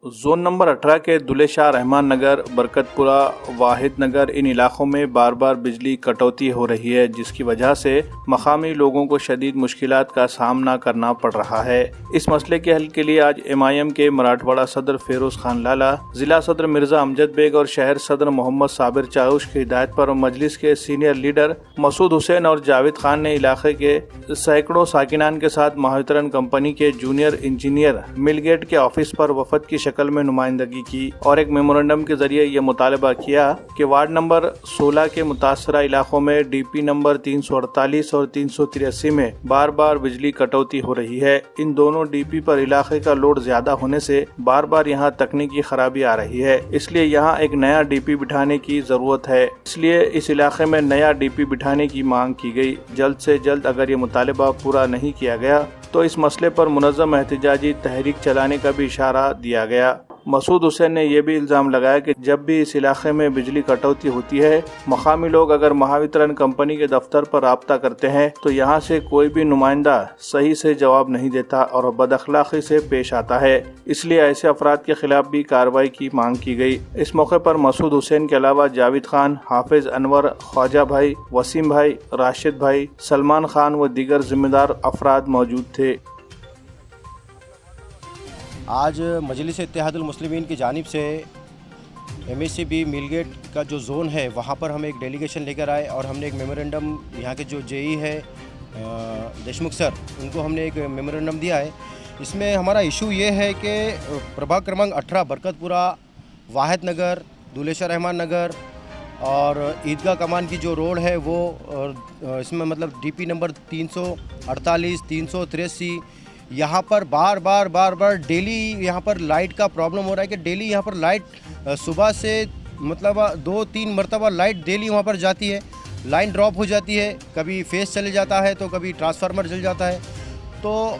Zone number 18 के दुले शाह रहमान नगर, बरकतपुरा, वाहिद नगर इन इलाकों में बार बार बिजली कटौती हो रही है, जिसकी वजह से मकामी लोगों को शदीद मुश्किलात का सामना करना पड़ रहा है। इस मसले के हल के लिए आज MIM के मराठवाड़ा सदर फिरोज खान लाला, जिला सदर मिर्जा अमजद बेग और शहर सदर मोहम्मद साबिर चाउश की हिदायत पर मजलिस के सीनियर लीडर मसूद हुसैन और जावेद खान ने इलाके के सैकड़ों साकिनान के साथ महावितरण कंपनी के जूनियर इंजीनियर मिलगेट के ऑफिस पर वफद की शक्ल में नुमाइंदगी की और एक मेमोरेंडम के जरिए ये मुतालबा किया कि वार्ड नंबर 16 के मुतासरा इलाकों में DP नंबर 348 और 383 में बार बार बिजली कटौती हो रही है। इन दोनों DP पर इलाके का लोड ज्यादा होने से बार बार यहाँ तकनीकी खराबी आ रही है, इसलिए यहाँ एक नया DP बिठाने की जरूरत है। इसलिए इस इलाके में नया DP बिठाने की मांग की गई। जल्द से जल्द अगर ये मुतालबा पूरा नहीं किया गया तो इस मसले पर मुनज़्ज़म एहतिजाजी तहरीक चलाने का भी इशारा दिया गया। मसूद हुसैन ने यह भी इल्ज़ाम लगाया कि जब भी इस इलाके में बिजली कटौती होती है, मकामी लोग अगर महावितरण कंपनी के दफ्तर पर राब्ता करते हैं तो यहाँ से कोई भी नुमाइंदा सही से जवाब नहीं देता और बदअखलाक़ी से पेश आता है। इसलिए ऐसे अफराद के खिलाफ भी कार्रवाई की मांग की गई। इस मौके पर मसूद हुसैन के अलावा जावेद खान, हाफिज अनवर, ख्वाजा भाई, वसीम भाई, राशिद भाई, सलमान खान व दीगर जिम्मेदार अफराद मौजूद थे। आज मजलिस इत्तेहादुल मुस्लिमीन की जानिब से MSCB मिलगेट का जो ज़ोन है वहाँ पर हम एक डेलीगेशन लेकर आए और हमने एक मेमोरेंडम, यहाँ के जो JE है देशमुख सर, उनको हमने एक मेमोरेंडम दिया है। इसमें हमारा इशू ये है कि प्रभाग क्रमांक 18 बरकतपुरा, वाहिद नगर, दुले शाह रहमान नगर और ईदगाह कमान की जो रोड है वो इसमें मतलब DP नंबर 348, 383 यहाँ पर बार बार डेली यहाँ पर लाइट का प्रॉब्लम हो रहा है कि डेली यहाँ पर लाइट सुबह से मतलब 2-3 मरतबा लाइट डेली वहाँ पर जाती है, लाइन ड्रॉप हो जाती है, कभी फेस चले जाता है तो कभी ट्रांसफार्मर जल जाता है। तो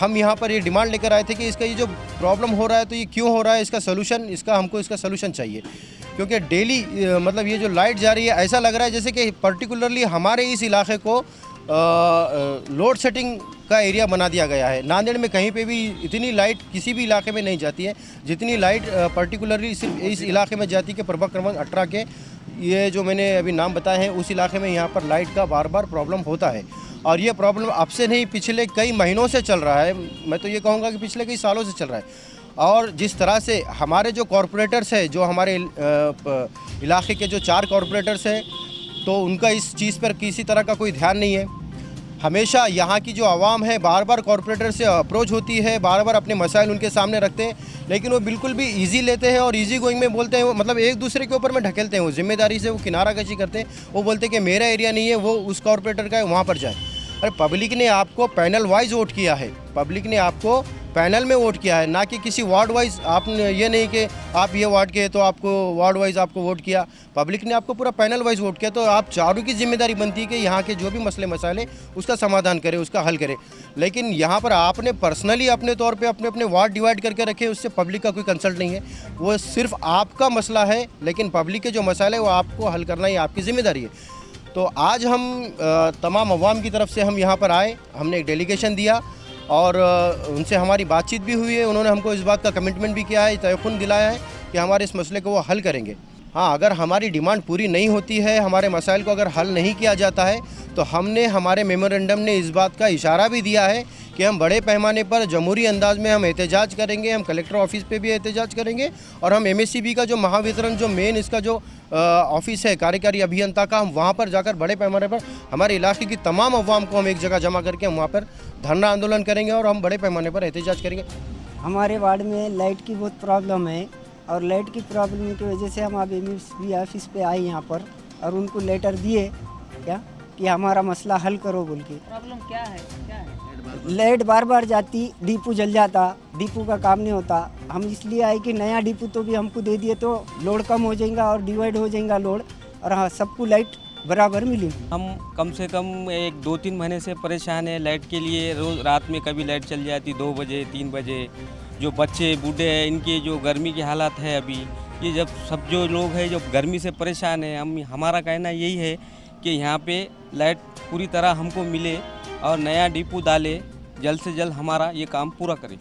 हम यहाँ पर ये डिमांड लेकर आए थे कि इसका ये जो प्रॉब्लम हो रहा है तो ये क्यों हो रहा है, इसका सोल्यूशन, हमको इसका सोल्यूशन चाहिए। क्योंकि डेली मतलब ये जो लाइट जा रही है ऐसा लग रहा है जैसे कि पर्टिकुलरली हमारे इस इलाके को लोड सेटिंग का एरिया बना दिया गया है। नांदेड़ में कहीं पे भी इतनी लाइट किसी भी इलाके में नहीं जाती है जितनी लाइट पर्टिकुलरली सिर्फ इस इलाके में जाती है कि प्रभाग क्रमांक 18 के ये जो मैंने अभी नाम बताए हैं उस इलाके में यहाँ पर लाइट का बार बार प्रॉब्लम होता है। और ये प्रॉब्लम अब से नहीं, पिछले कई महीनों से चल रहा है। मैं तो ये कहूँगा कि पिछले कई सालों से चल रहा है। और जिस तरह से हमारे जो कॉरपोरेटर्स हैं, जो हमारे इलाके के जो 4 कॉरपोरेटर्स हैं, तो उनका इस चीज़ पर किसी तरह का कोई ध्यान नहीं है। हमेशा यहाँ की जो आवाम है बार बार कॉरपोरेटर से अप्रोच होती है, बार बार अपने मसाइल उनके सामने रखते हैं, लेकिन वो बिल्कुल भी इजी लेते हैं और इजी गोइंग में बोलते हैं। वो मतलब एक दूसरे के ऊपर में ढकेलते हैं, वो जिम्मेदारी से वो किनारा कशी करते हैं। वो बोलते हैं कि मेरा एरिया नहीं है, वो उस कॉरपोरेटर का है, वहाँ पर जाए। अरे पब्लिक ने आपको पैनल वाइज वोट किया है, पब्लिक ने आपको पैनल में वोट किया है, ना कि किसी वार्ड वाइज। आपने ये नहीं कि आप ये वार्ड के तो आपको वार्ड वाइज आपको वोट किया, पब्लिक ने आपको पूरा पैनल वाइज वोट किया। तो आप चारों की जिम्मेदारी बनती है कि यहाँ के जो भी मसले मसाइले उसका समाधान करें, उसका हल करें। लेकिन यहाँ पर आपने पर्सनली अपने तौर पे अपने अपने वार्ड डिवाइड करके रखे, उससे पब्लिक का कोई कंसल्ट नहीं है। वो सिर्फ आपका मसला है, लेकिन पब्लिक के जो मसाले वो आपको हल करना ही आपकी जिम्मेदारी है। तो आज हम तमाम अवाम की तरफ से हम यहाँ पर आए, हमने एक डेलीगेशन दिया और उनसे हमारी बातचीत भी हुई है। उन्होंने हमको इस बात का कमिटमेंट भी किया है, तयक़ुन दिलाया है कि हमारे इस मसले को वो हल करेंगे। हाँ, अगर हमारी डिमांड पूरी नहीं होती है, हमारे मसाइल को अगर हल नहीं किया जाता है, तो हमने हमारे मेमोरेंडम ने इस बात का इशारा भी दिया है कि हम बड़े पैमाने पर जमहूरी अंदाज में हम एहतजाज करेंगे। हम कलेक्टर ऑफिस पे भी एहतजाज करेंगे और हम MSCB का जो महावितरण जो मेन इसका जो ऑफिस है कार्यकारी अभियंता का, हम वहाँ पर जाकर बड़े पैमाने पर हमारे इलाके की तमाम अवाम को हम एक जगह जमा करके हम वहाँ पर धरना आंदोलन करेंगे और हम बड़े पैमाने पर एहतजाज करेंगे। हमारे वार्ड में लाइट की बहुत प्रॉब्लम है और लाइट की प्रॉब्लम की वजह से हम अब MSCB ऑफिस पे आए यहाँ पर और उनको लेटर दिए क्या कि हमारा मसला हल करो बोल के। प्रॉब्लम क्या है? लाइट बार बार जाती, डिपो जल जाता, डिपो का काम नहीं होता। हम इसलिए आए कि नया डिपो तो भी हमको दे दिए तो लोड कम हो जाएगा और डिवाइड हो जाएगा लोड, और हाँ सबको लाइट बराबर मिलेगी। हम कम से कम 1-2-3 महीने से परेशान हैं लाइट के लिए। रोज़ रात में कभी लाइट चल जाती 2 बजे 3 बजे। जो बच्चे बूढ़े हैं इनके जो गर्मी की हालात है अभी, ये जब सब जो लोग हैं जो गर्मी से परेशान हैं, हमारा कहना यही है कि यहाँ पे लाइट पूरी तरह हमको मिले और नया डिपो डाले, जल्द से जल्द हमारा ये काम पूरा करें।